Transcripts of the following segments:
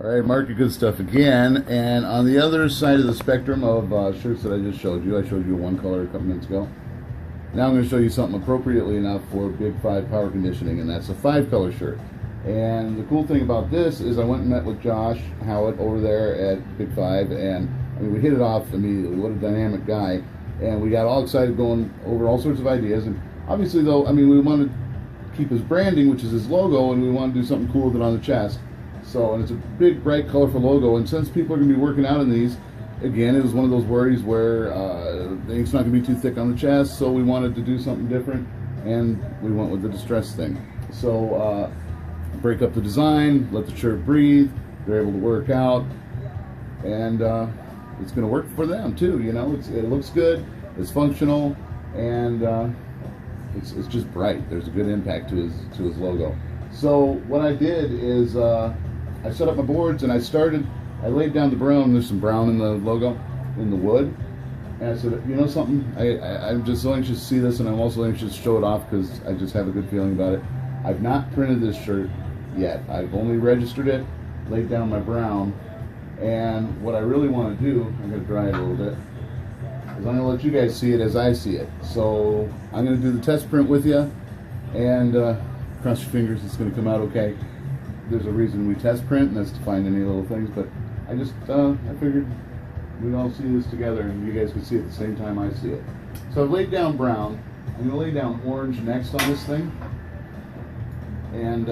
Alright, Market Good Stuff again, and on the other side of the spectrum of shirts that I just showed you, I showed you one color a couple minutes ago. Now I'm going to show you something appropriately enough for Big 5 power conditioning, and that's a 5-color shirt. And the cool thing about this is I went and met with JoshHowat over there at Big 5, and I mean, we hit it off immediately. What a dynamic guy. And we got all excited going over all sorts of ideas. And obviously, though, I mean, we want to keep his branding, which is his logo, and we want to do something cool with it on the chest. So, and it's a big, bright, colorful logo. And since people are going to be working out in these, again, it was one of those worries where the ink's not going to be too thick on the chest, so we wanted to do something different, and we went with the distress thing. So, break up the design, let the shirt breathe, they're able to work out, and it's going to work for them too, you know. It looks good, it's functional, and it's just bright. There's a good impact to his logo. So what I did is I set up my boards and I laid down the brown. There's some brown in the logo, in the wood. And I said, you know something, I'm just so anxious to see this, and I'm also anxious to show it off because I just have a good feeling about it. I've not printed this shirt yet. I've only registered it, laid down my brown, and what I really want to do, I'm going to dry it a little bit, is I'm going to let you guys see it as I see it. So I'm going to do the test print with you, and cross your fingers, it's going to come out okay. There's a reason we test print, and that's to find any little things, but I figured we'd all see this together and you guys could see it at the same time I see it. So I've laid down brown. I'm going to lay down orange next on this thing, and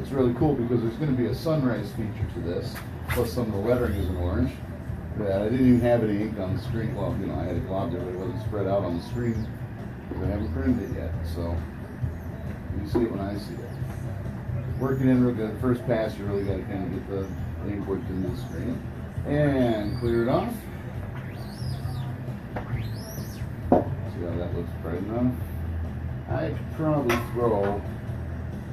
it's really cool because there's going to be a sunrise feature to this, plus some of the lettering is in orange. That I didn't even have any ink on the screen. Well, you know, I had it globbed there, but it wasn't spread out on the screen because I haven't printed it yet. So you see it when I see it. Working in real good. First pass, you really got to kind of get the ink worked into the screen. And clear it off. See how that looks bright enough? I could probably throw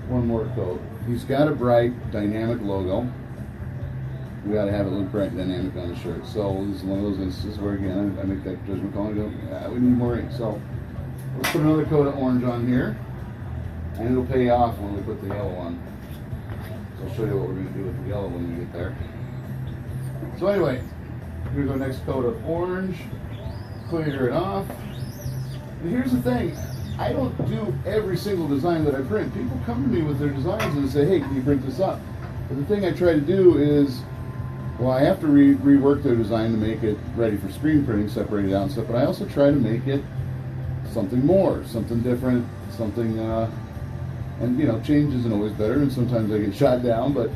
one more coat. He's got a bright, dynamic logo. We got to have it look bright and dynamic on the shirt. So this is one of those instances where, again, I make that judgment call and go, yeah, we need more ink. So let's put another coat of orange on here, and it'll pay off when we put the yellow on. So I'll show you what we're going to do with the yellow when we get there. So anyway, here's our next coat of orange. Clear it off. And here's the thing. I don't do every single design that I print. People come to me with their designs and say, hey, can you print this up? But the thing I try to do is, well, I have to rework their design to make it ready for screen printing, separate it out and stuff, but I also try to make it something more, something different, something, and you know, change isn't always better, and sometimes I get shot down, but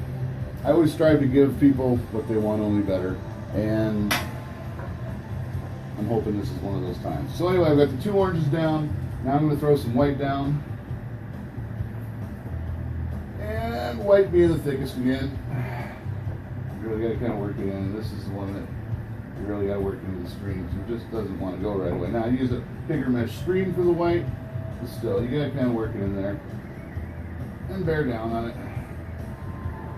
I always strive to give people what they want, only better, and I'm hoping this is one of those times. So anyway, I've got the 2 oranges down. Now I'm going to throw some white down, and white being the thickest again. You really got to kind of work it in, and this is the one that you really got to work into the screen. It just doesn't want to go right away. Now I use a bigger mesh screen for the white, but still, you got to kind of work it in there and bear down on it.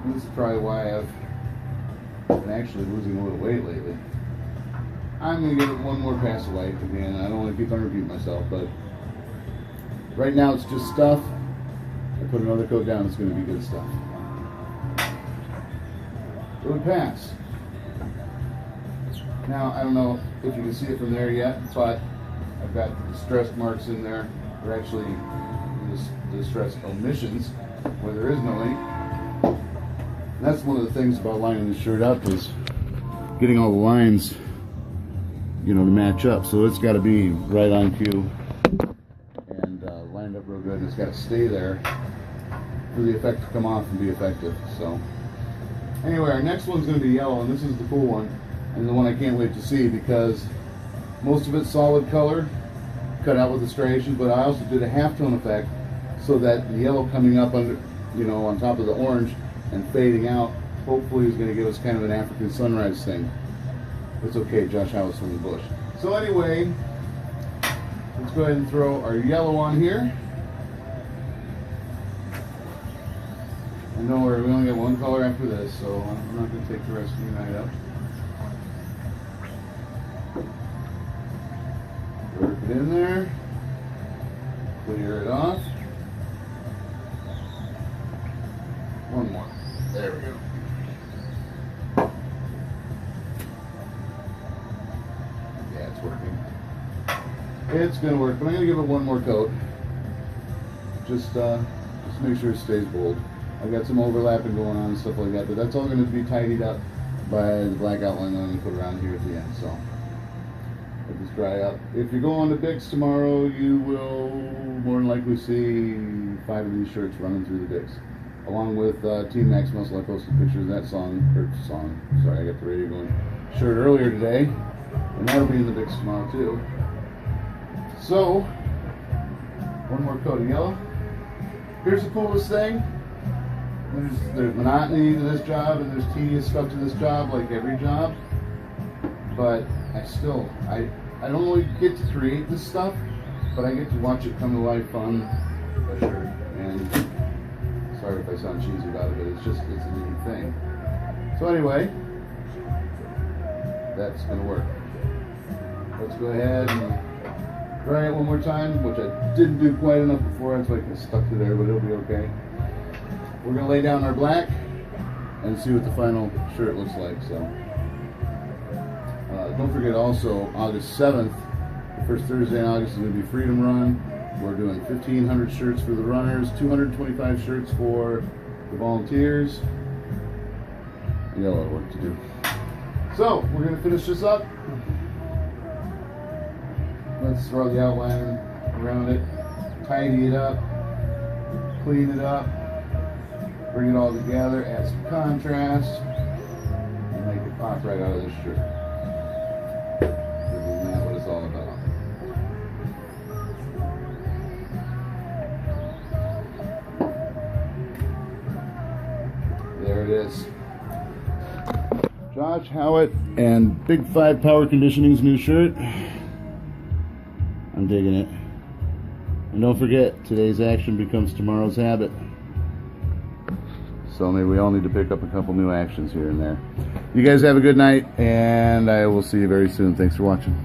And this is probably why I've been actually losing a little weight lately. I'm going to give it one more pass of white again. I don't want to keep on repeating myself, but right now it's just stuff. I put another coat down, it's going to be good stuff. Good pass. Now, I don't know if you can see it from there yet, but I've got the distress marks in there. They're actually distress omissions, where there is no ink. And that's one of the things about lining this shirt up, is getting all the lines, you know, to match up. So it's got to be right on cue and lined up real good, and it's got to stay there for the effect to come off and be effective. So anyway, our next one's going to be yellow, and this is the cool one, and the one I can't wait to see, because most of it's solid color, cut out with the striations, but I also did a halftone effect so that the yellow coming up under, you know, on top of the orange and fading out, hopefully is going to give us kind of an African sunrise thing. It's okay, JoshHowat's from the bush. So anyway, let's go ahead and throw our yellow on here. And don't worry, we only got one color after this, so I'm not going to take the rest of the night up. Work it in there. Clear it off. One more. There we go. It's gonna work, but I'm gonna give it one more coat. Just make sure it stays bold. I've got some overlapping going on and stuff like that, but that's all going to be tidied up by the black outline that I'm going to put around here at the end. So let this dry up. If you go on to Bix tomorrow, you will more than likely see 5 of these shirts running through the Bix, along with Team Max Muscle. I posted pictures of that sorry, I got the radio going, shirt earlier today, and that'll be in the Bix tomorrow too. So one more coat of yellow. Here's the coolest thing. There's monotony to this job, and there's tedious stuff to this job, like every job. But I don't only get to create this stuff, but I get to watch it come to life on a shirt. And sorry if I sound cheesy about it, but it's a neat thing. So anyway, that's gonna work. Let's go ahead and dry it one more time, which I didn't do quite enough before. That's why I stuck to there, but it'll be okay. We're going to lay down our black and see what the final shirt looks like. So don't forget also, August 7th, the first Thursday in August is going to be Freedom Run. We're doing 1,500 shirts for the runners, 225 shirts for the volunteers. We got a lot of work to do. So we're going to finish this up. Let's throw the outline around it, tidy it up, clean it up, bring it all together, add some contrast, and make it pop right out of this shirt. Isn't that what it's all about? There it is. JoshHowat and Big 5 Power Conditioning's new shirt. I'm digging it. And don't forget, today's action becomes tomorrow's habit. So maybe we all need to pick up a couple new actions here and there. You guys have a good night, and I will see you very soon. Thanks for watching.